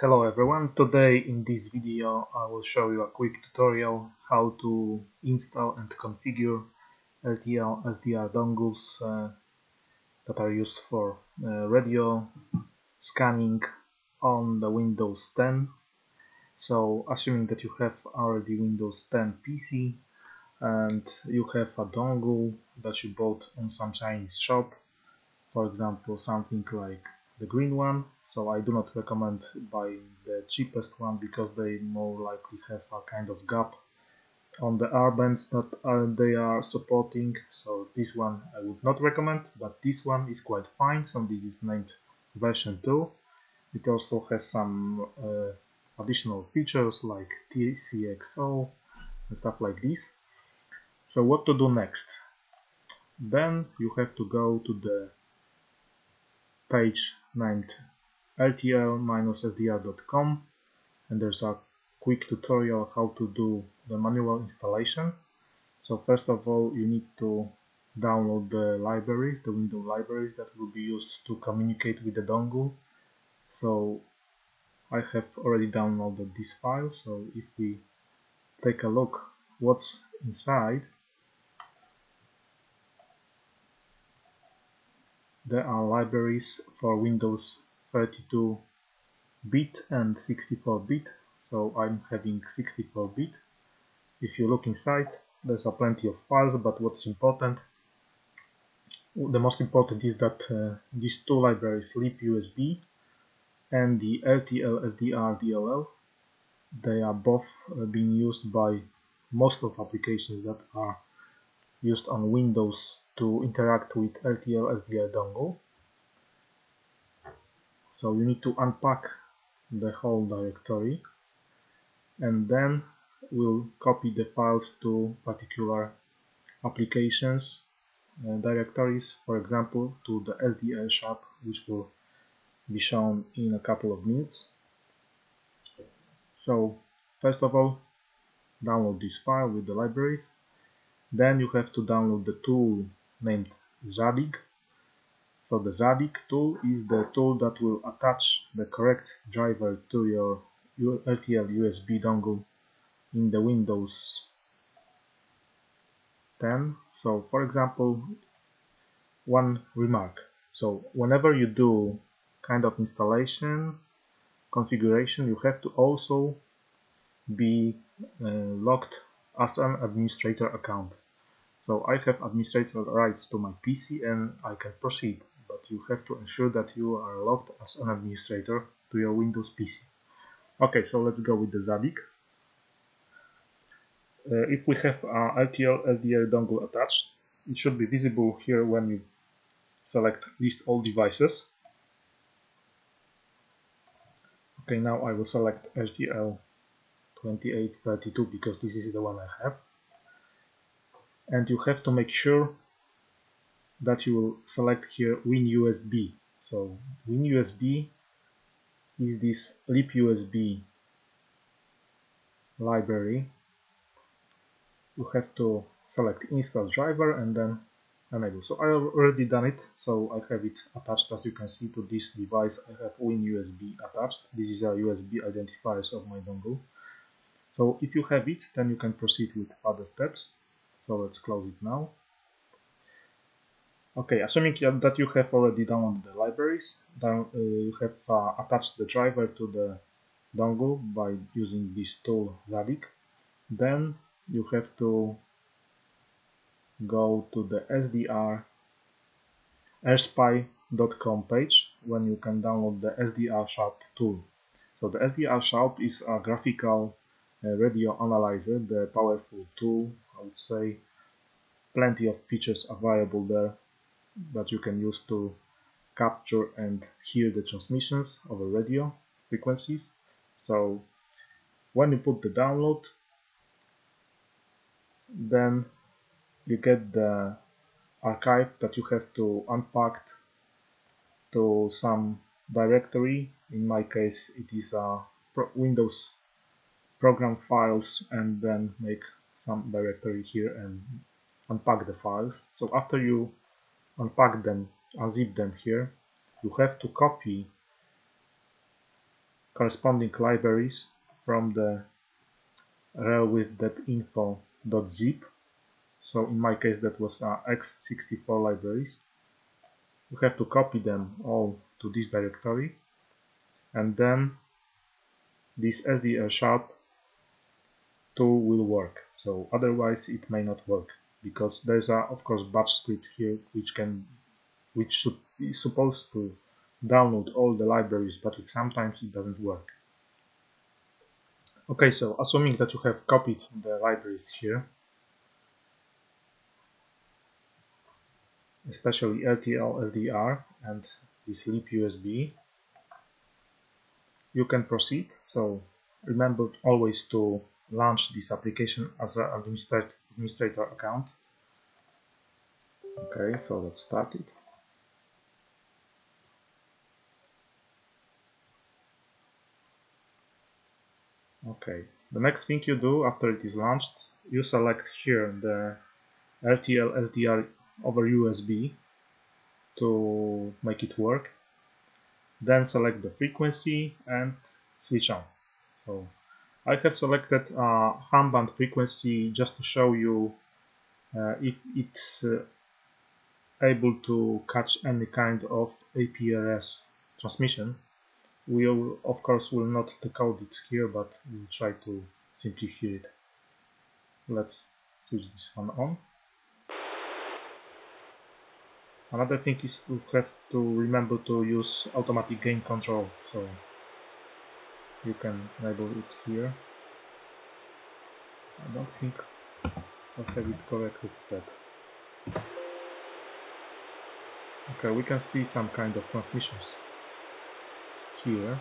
Hello everyone, today in this video I will show you a quick tutorial how to install and configure RTL-SDR dongles that are used for radio scanning on the Windows 10. So assuming that you have already Windows 10 PC and you have a dongle that you bought on some Chinese shop, for example something like the green one. So I do not recommend buying the cheapest one because they more likely have a kind of gap on the R bands that they are supporting. So this one I would not recommend, but this one is quite fine. So this is named version 2. It also has some additional features like TCXO and stuff like this. So what to do next? Then you have to go to the page named rtl-sdr.com, and there's a quick tutorial how to do the manual installation. So first of all you need to download the libraries, the Windows libraries that will be used to communicate with the dongle. So I have already downloaded this file, so if we take a look what's inside, there are libraries for Windows 32-bit and 64-bit, so I'm having 64-bit. If you look inside, there's plenty of files, but what's important, the most important is that these two libraries, libUSB and the RTL-SDR DLL, they are both being used by most of applications that are used on Windows to interact with RTL-SDR dongle. So you need to unpack the whole directory and then we'll copy the files to particular applications directories, for example to the SDRSHARP, which will be shown in a couple of minutes. So first of all, download this file with the libraries. Then you have to download the tool named Zadig. So the Zadig tool is the tool that will attach the correct driver to your RTL USB dongle in the Windows 10. So for example, one remark. So whenever you do kind of installation, configuration, you have to also be logged as an administrator account. So I have administrator rights to my PC and I can proceed, but you have to ensure that you are logged as an administrator to your Windows PC. Okay, so let's go with the Zadig. If we have RTL-SDR dongle attached, it should be visible here when you select list all devices. Okay, now I will select RTL2832 because this is the one I have. And you have to make sure that you will select here WinUSB. So WinUSB is this libUSB library. You have to select install driver and then enable. So I have already done it, so I have it attached. As you can see, to this device I have WinUSB attached. This is a USB identifiers of my dongle. So if you have it, then you can proceed with further steps. So let's close it now. Okay, assuming that you have already downloaded the libraries, then you have attached the driver to the dongle by using this tool Zadig. Then you have to go to the sdr-rtl.com page when you can download the SDR-SHARP tool. So the SDR-SHARP is a graphical radio analyzer, the powerful tool, I would say. Plenty of features available there that you can use to capture and hear the transmissions over radio frequencies. So when you put the download, then you get the archive that you have to unpack to some directory. In my case it is Windows program files, and then make some directory here and unpack the files. So after you unpack them, unzip them here, you have to copy corresponding libraries from the relwith.info.zip. So in my case that was x64 libraries. You have to copy them all to this directory, and then this SDR-SHARP tool will work. So otherwise it may not work, because there's of course batch script here which should be supposed to download all the libraries, but sometimes it doesn't work. Okay, so assuming that you have copied the libraries here, especially RTL-SDR and this libUSB, you can proceed. So remember always to launch this application as an administrator account. Okay, so let's start it. Okay, the next thing you do after it is launched, you select here the RTL-SDR over USB to make it work. Then select the frequency and switch on. So I have selected ham band frequency just to show you if it's able to catch any kind of APRS transmission. We will, of course, will not decode it here, but we'll try to simply hear it. Let's switch this one on. Another thing is you have to remember to use automatic gain control, so you can enable it here. I don't think I have it correctly set. Okay, we can see some kind of transmissions here.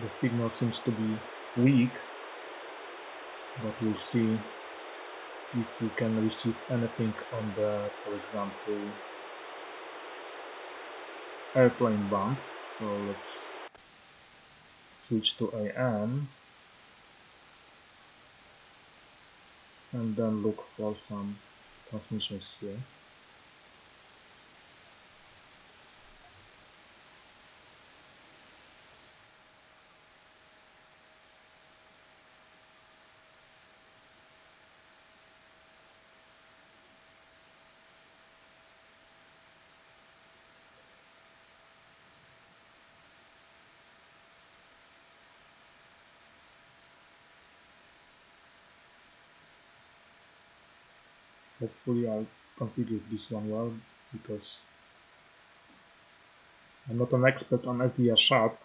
The signal seems to be weak, but we'll see if we can receive anything on the, for example, airplane band. So let's switch to AM and then look for some transmissions here. Hopefully I configured this one well, because I'm not an expert on SDR-SHARP.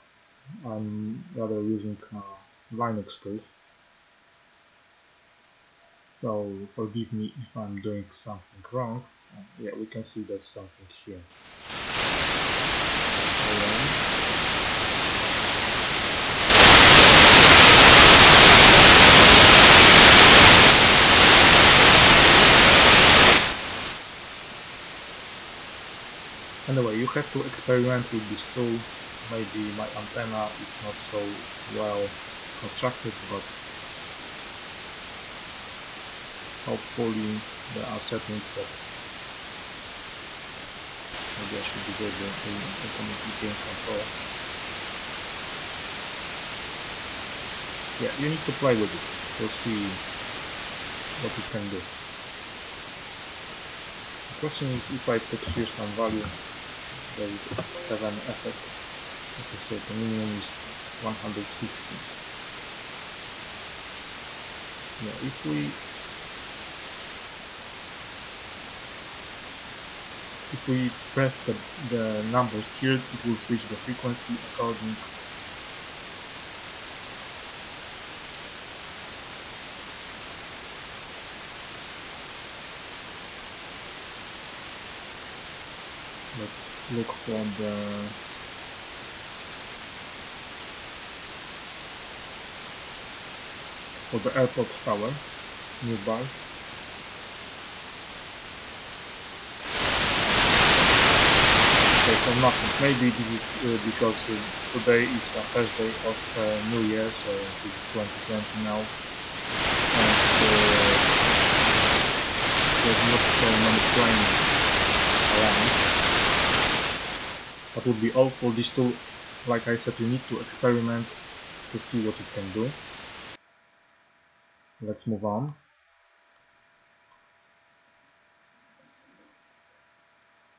I'm rather using Linux tools. So forgive me if I'm doing something wrong. Yeah, we can see there's something here. Anyway, you have to experiment with this tool. Maybe my antenna is not so well constructed, but hopefully there are settings that maybe I should disable automatic gain control. Yeah, you need to play with it to see what it can do. The question is, if I put here some value, does it have an effect? Okay, so the minimum is 160. Yeah, if we press the numbers here, it will switch the frequency according. Let's look for the airport tower nearby. Okay, so nothing. Maybe this is because today is the first day of New Year, so this is 2020 now, and there's not so many planes around. That would be all for this tool. Like I said, you need to experiment to see what it can do. Let's move on.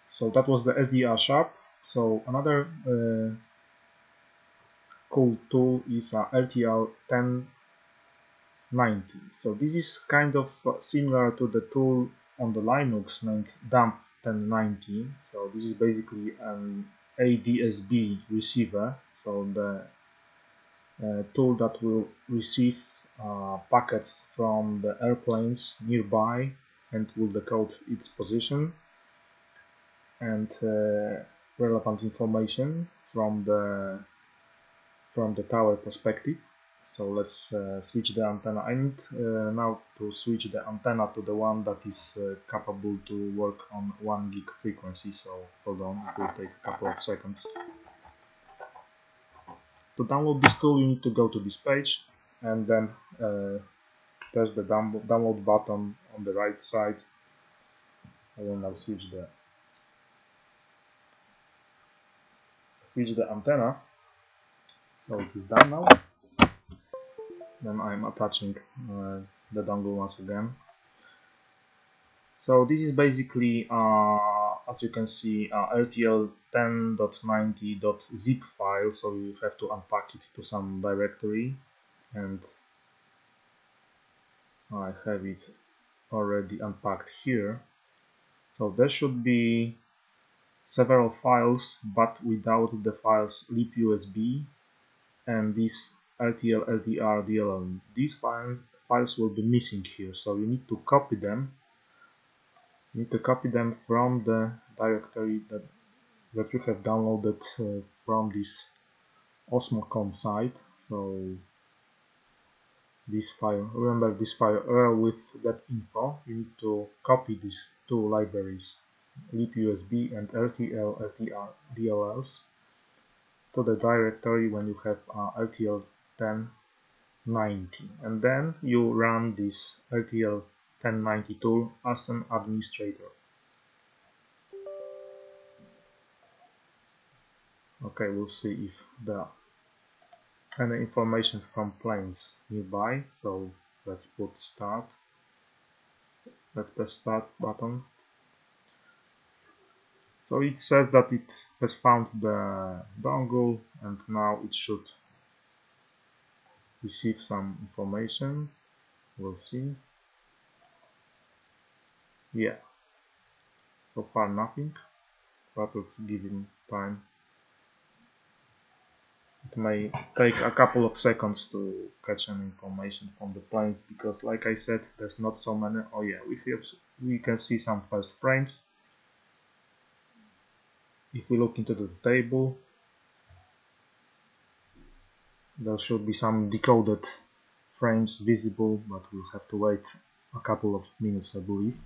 So that was the SDR-SHARP. So another cool tool is RTL-1090. So this is kind of similar to the tool on the Linux named dump 1090. So this is basically an ADSB receiver. So the tool that will receive packets from the airplanes nearby and will decode its position and relevant information from the tower perspective. So let's switch the antenna. I need now to switch the antenna to the one that is capable to work on 1 gig frequency. So hold on, it will take a couple of seconds. To download this tool, you need to go to this page and then press the download button on the right side. I will now switch the antenna. So it is done now. Then I'm attaching the dongle once again. So this is basically, as you can see, RTL10.90.zip file. So you have to unpack it to some directory, and I have it already unpacked here. So there should be several files, but without the files libusb and this RTL-SDR DLL. These files will be missing here, so you need to copy them. You need to copy them from the directory that you have downloaded from this Osmocom site. So this file, remember this file with that info, you need to copy these two libraries, libusb and RTL-SDR DLLs, to the directory when you have RTL1090, and then you run this RTL1090 tool as an administrator. Okay, we'll see if there are any information from planes nearby. So let's put start. Let's press start button. So it says that it has found the dongle and now it should receive some information. We'll see. Yeah, so far nothing, but let's give him time. It may take a couple of seconds to catch any information from the planes, because like I said, there's not so many. Oh yeah, we can see some first frames. If we look into the table, there should be some decoded frames visible, but we'll have to wait a couple of minutes, I believe.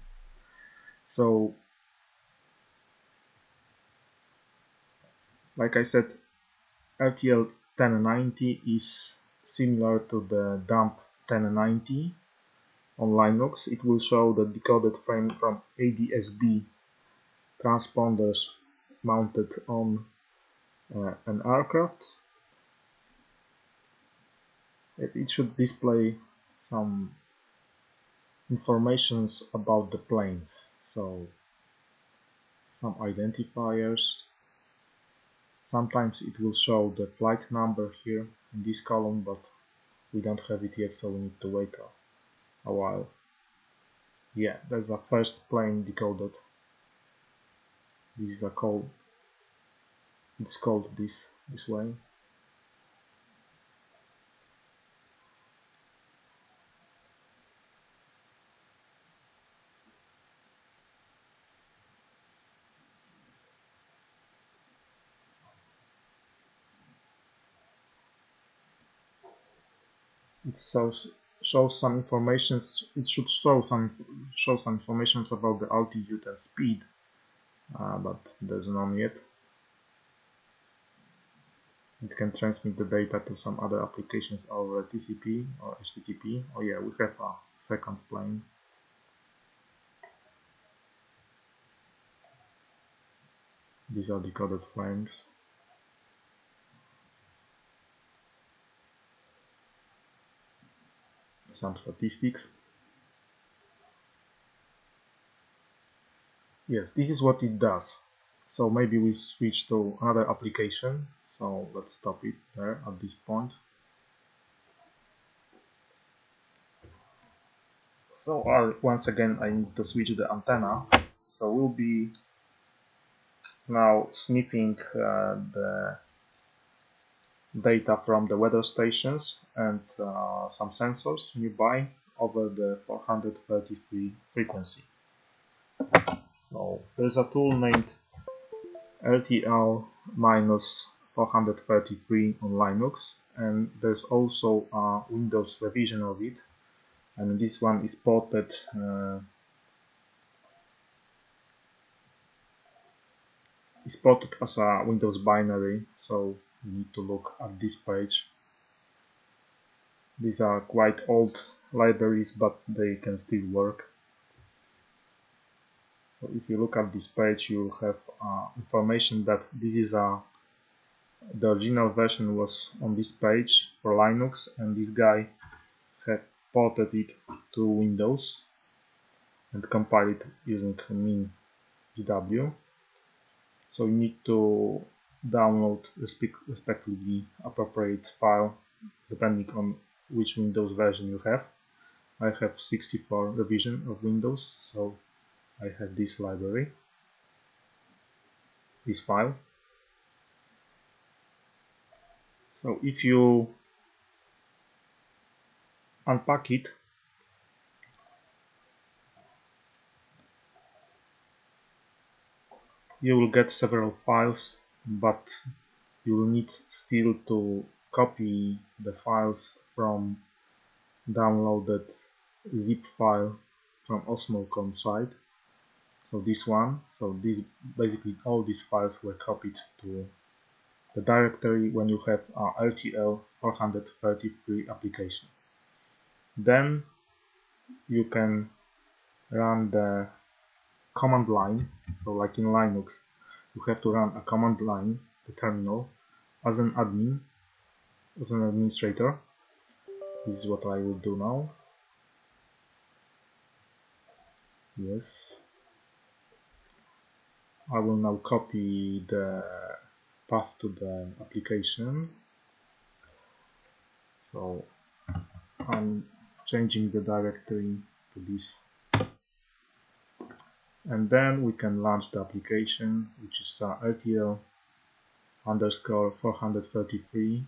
So like I said, RTL1090 is similar to the dump 1090 on Linux. It will show the decoded frame from ADSB transponders mounted on an aircraft. It should display some informations about the planes, so some identifiers. Sometimes it will show the flight number here in this column, but we don't have it yet, so we need to wait a while. Yeah, there's a first plane decoded. This is a call. It's called this way. It shows some information. It should show some information about the altitude and speed, but there's none yet. It can transmit the data to some other applications over TCP or HTTP. Oh yeah, we have a second plane. These are decoded frames. Some statistics. Yes, this is what it does. So maybe we switch to another application. So let's stop it there at this point. So once again I need to switch the antenna. So we'll be now sniffing the data from the weather stations and some sensors nearby over the 433 frequency. So there's a tool named RTL-433 on Linux, and there's also a Windows revision of it, and this one is ported as a Windows binary, so you need to look at this page. These are quite old libraries, but they can still work. So if you look at this page, you'll have information that this is the original version was on this page for Linux, and this guy had ported it to Windows and compiled it using min.gw. So you need to download respectively appropriate file depending on which Windows version you have. I have 64 revision of Windows, so I have this library, this file. So if you unpack it, you will get several files, but you will need still to copy the files from downloaded zip file from Osmocom site. So this one, basically all these files were copied to the directory when you have a RTL-433 application. Then you can run the command line. So like in Linux, you have to run a command line, the terminal, as an admin, as an administrator. This is what I will do now. Yes. I will now copy the path to the application. So I'm changing the directory to this. And then we can launch the application, which is RTL_433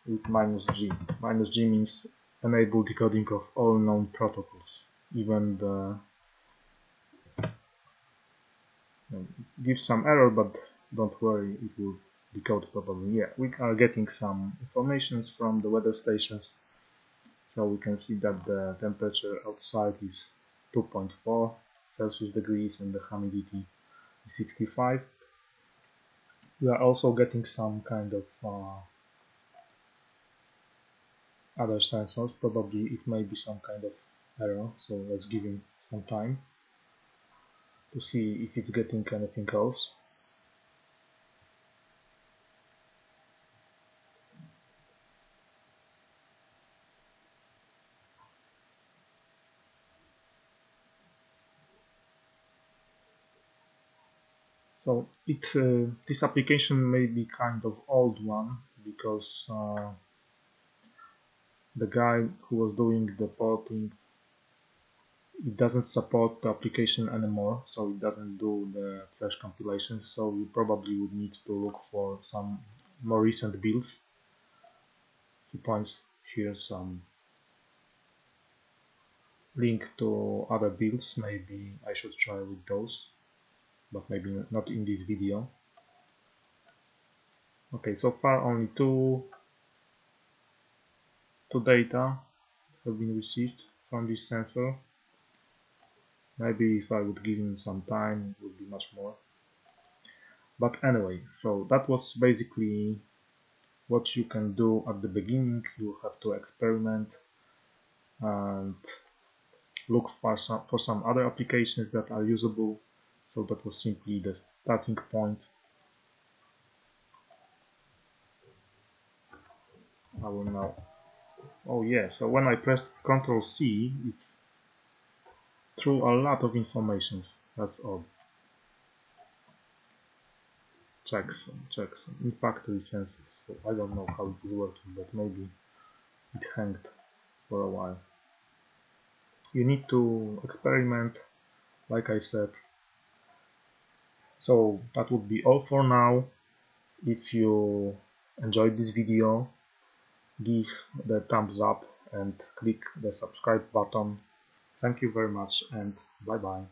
with -G. -G means enable decoding of all known protocols, even the gives some error, but don't worry, it will decode probably. Yeah, we are getting some information from the weather stations. So we can see that the temperature outside is 2.4 Celsius degrees and the humidity is 65. We are also getting some kind of other sensors. Probably it may be some kind of error, so let's give him some time to see if it's getting anything else. So this application may be kind of old one, because the guy who was doing the porting, it doesn't support the application anymore, so it doesn't do the fresh compilations. So you probably would need to look for some more recent builds. He points here some link to other builds. Maybe I should try with those, but maybe not in this video. Okay, so far only two data have been received from this sensor. Maybe if I would give him some time, it would be much more. But anyway, so that was basically what you can do at the beginning. You have to experiment and look for some other applications that are usable. So that was simply the starting point. I will now, oh yeah, so when I pressed Ctrl C, it threw a lot of information. That's all. Checks in factory sensors. So I don't know how it is working, but maybe it hanged for a while. You need to experiment, like I said. So that would be all for now. If you enjoyed this video, give the thumbs up and click the subscribe button. Thank you very much and bye bye.